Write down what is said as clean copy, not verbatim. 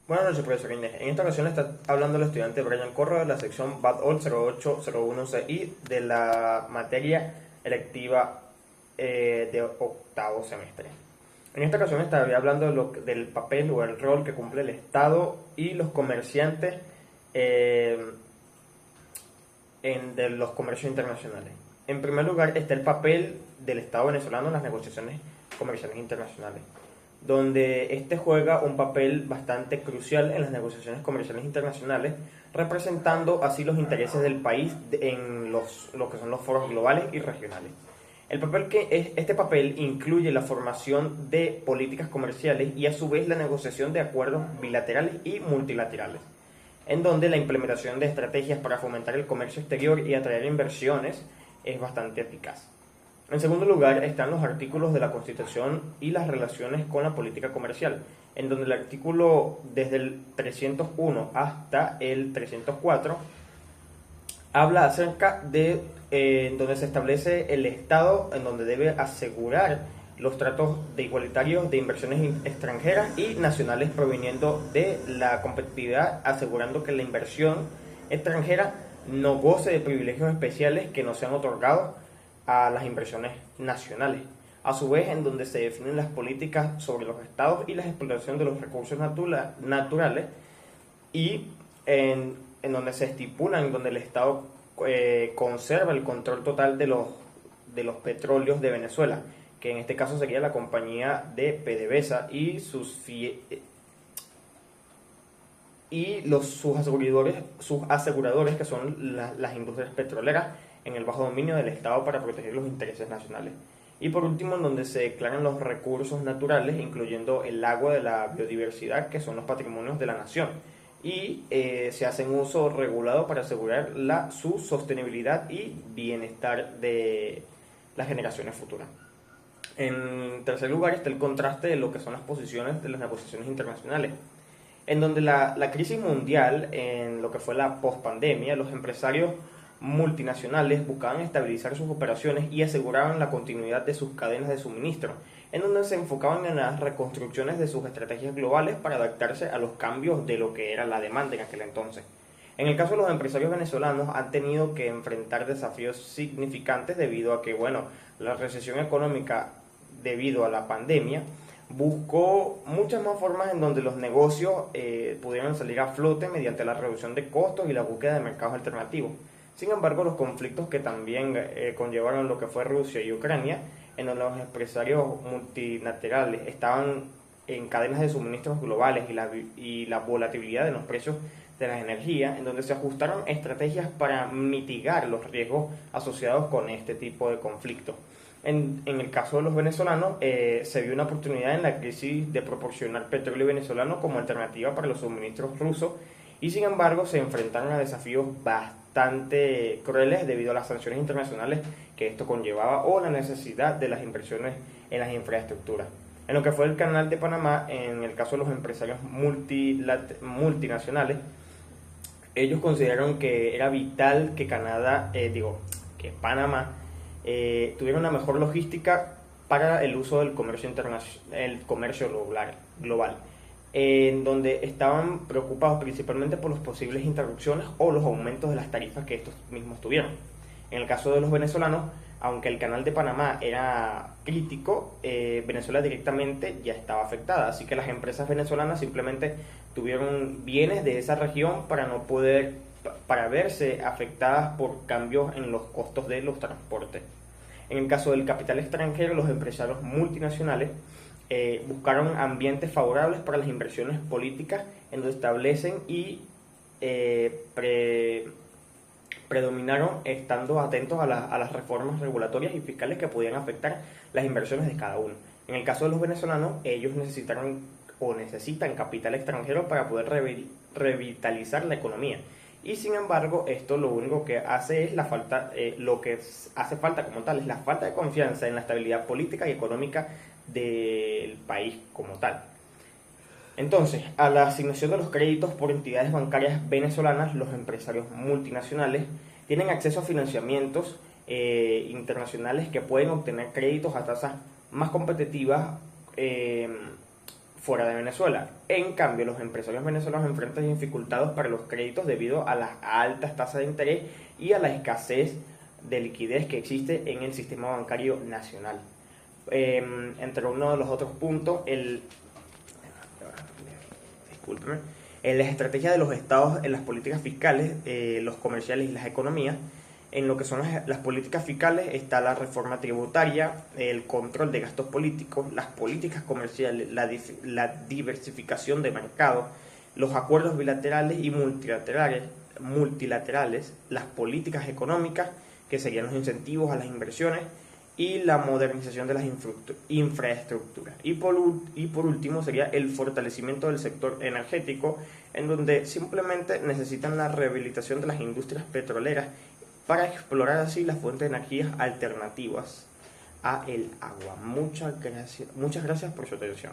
Buenas noches, profesor Inés. En esta ocasión está hablando el estudiante Brian Corro de la sección BADOL 0801CI de la materia electiva de octavo semestre. En esta ocasión estaré hablando del papel o el rol que cumple el Estado y los comerciantes de los comercios internacionales. En primer lugar está el papel del Estado venezolano en las negociaciones comerciales internacionales, donde este juega un papel bastante crucial en las negociaciones comerciales internacionales, representando así los intereses del país en lo que son los foros globales y regionales. Este papel incluye la formación de políticas comerciales y a su vez la negociación de acuerdos bilaterales y multilaterales, en donde la implementación de estrategias para fomentar el comercio exterior y atraer inversiones es bastante eficaz. En segundo lugar están los artículos de la Constitución y las relaciones con la política comercial, en donde el artículo desde el 301 hasta el 304 habla acerca de donde se establece el Estado en donde debe asegurar los tratos de igualitarios de inversiones extranjeras y nacionales proveniendo de la competitividad, asegurando que la inversión extranjera no goce de privilegios especiales que no sean otorgados a las inversiones nacionales. A su vez, en donde se definen las políticas sobre los estados y la explotación de los recursos naturales y en donde se estipulan, donde el Estado conserva el control total de los petróleos de Venezuela, que en este caso sería la compañía de PDVSA y sus aseguradores, que son las industrias petroleras en el bajo dominio del Estado para proteger los intereses nacionales. Y por último, en donde se declaran los recursos naturales, incluyendo el agua de la biodiversidad, que son los patrimonios de la nación, y se hacen uso regulado para asegurar su sostenibilidad y bienestar de las generaciones futuras. En tercer lugar está el contraste de lo que son las posiciones de las negociaciones internacionales, en donde la crisis mundial, en lo que fue la pospandemia, los empresarios multinacionales buscaban estabilizar sus operaciones y aseguraban la continuidad de sus cadenas de suministro, en donde se enfocaban en las reconstrucciones de sus estrategias globales para adaptarse a los cambios de lo que era la demanda en aquel entonces. En el caso de los empresarios venezolanos, han tenido que enfrentar desafíos significantes debido a que, la recesión económica debido a la pandemia buscó muchas más formas en donde los negocios pudieran salir a flote mediante la reducción de costos y la búsqueda de mercados alternativos. Sin embargo, los conflictos que también conllevaron lo que fue Rusia y Ucrania, en donde los empresarios multilaterales estaban en cadenas de suministros globales y la volatilidad de los precios de las energías, en donde se ajustaron estrategias para mitigar los riesgos asociados con este tipo de conflictos. En el caso de los venezolanos, se vio una oportunidad en la crisis de proporcionar petróleo venezolano como alternativa para los suministros rusos, y sin embargo se enfrentaron a desafíos bastante crueles debido a las sanciones internacionales que esto conllevaba o la necesidad de las inversiones en las infraestructuras. En lo que fue el Canal de Panamá, en el caso de los empresarios multinacionales, ellos consideraron que era vital que que Panamá tuviera una mejor logística para el uso del comercio el comercio global, en donde estaban preocupados principalmente por las posibles interrupciones o los aumentos de las tarifas que estos mismos tuvieron. En el caso de los venezolanos, aunque el Canal de Panamá era crítico, Venezuela directamente ya estaba afectada, así que las empresas venezolanas simplemente tuvieron bienes de esa región para verse afectadas por cambios en los costos de los transportes. En el caso del capital extranjero, los empresarios multinacionales buscaron ambientes favorables para las inversiones políticas, en donde establecen y predominaron estando atentos a las reformas regulatorias y fiscales que podían afectar las inversiones de cada uno. En el caso de los venezolanos, ellos necesitan capital extranjero para poder revitalizar la economía. Y sin embargo, esto lo único que hace es lo que hace falta como tal, es la falta de confianza en la estabilidad política y económica del país como tal. Entonces, a la asignación de los créditos por entidades bancarias venezolanas, los empresarios multinacionales tienen acceso a financiamientos internacionales que pueden obtener créditos a tasas más competitivas, fuera de Venezuela. En cambio, los empresarios venezolanos enfrentan dificultades para los créditos debido a las altas tasas de interés y a la escasez de liquidez que existe en el sistema bancario nacional. Entre uno de los otros puntos, discúlpeme, en las estrategias de los estados en las políticas fiscales, los comerciales y las economías. En lo que son las políticas fiscales está la reforma tributaria, el control de gastos políticos, las políticas comerciales, la diversificación de mercados, los acuerdos bilaterales y multilaterales, las políticas económicas, que serían los incentivos a las inversiones, y la modernización de las infraestructuras. Y por último sería el fortalecimiento del sector energético, en donde simplemente necesitan la rehabilitación de las industrias petroleras para explorar así las fuentes de energías alternativas a el agua. Muchas gracias por su atención.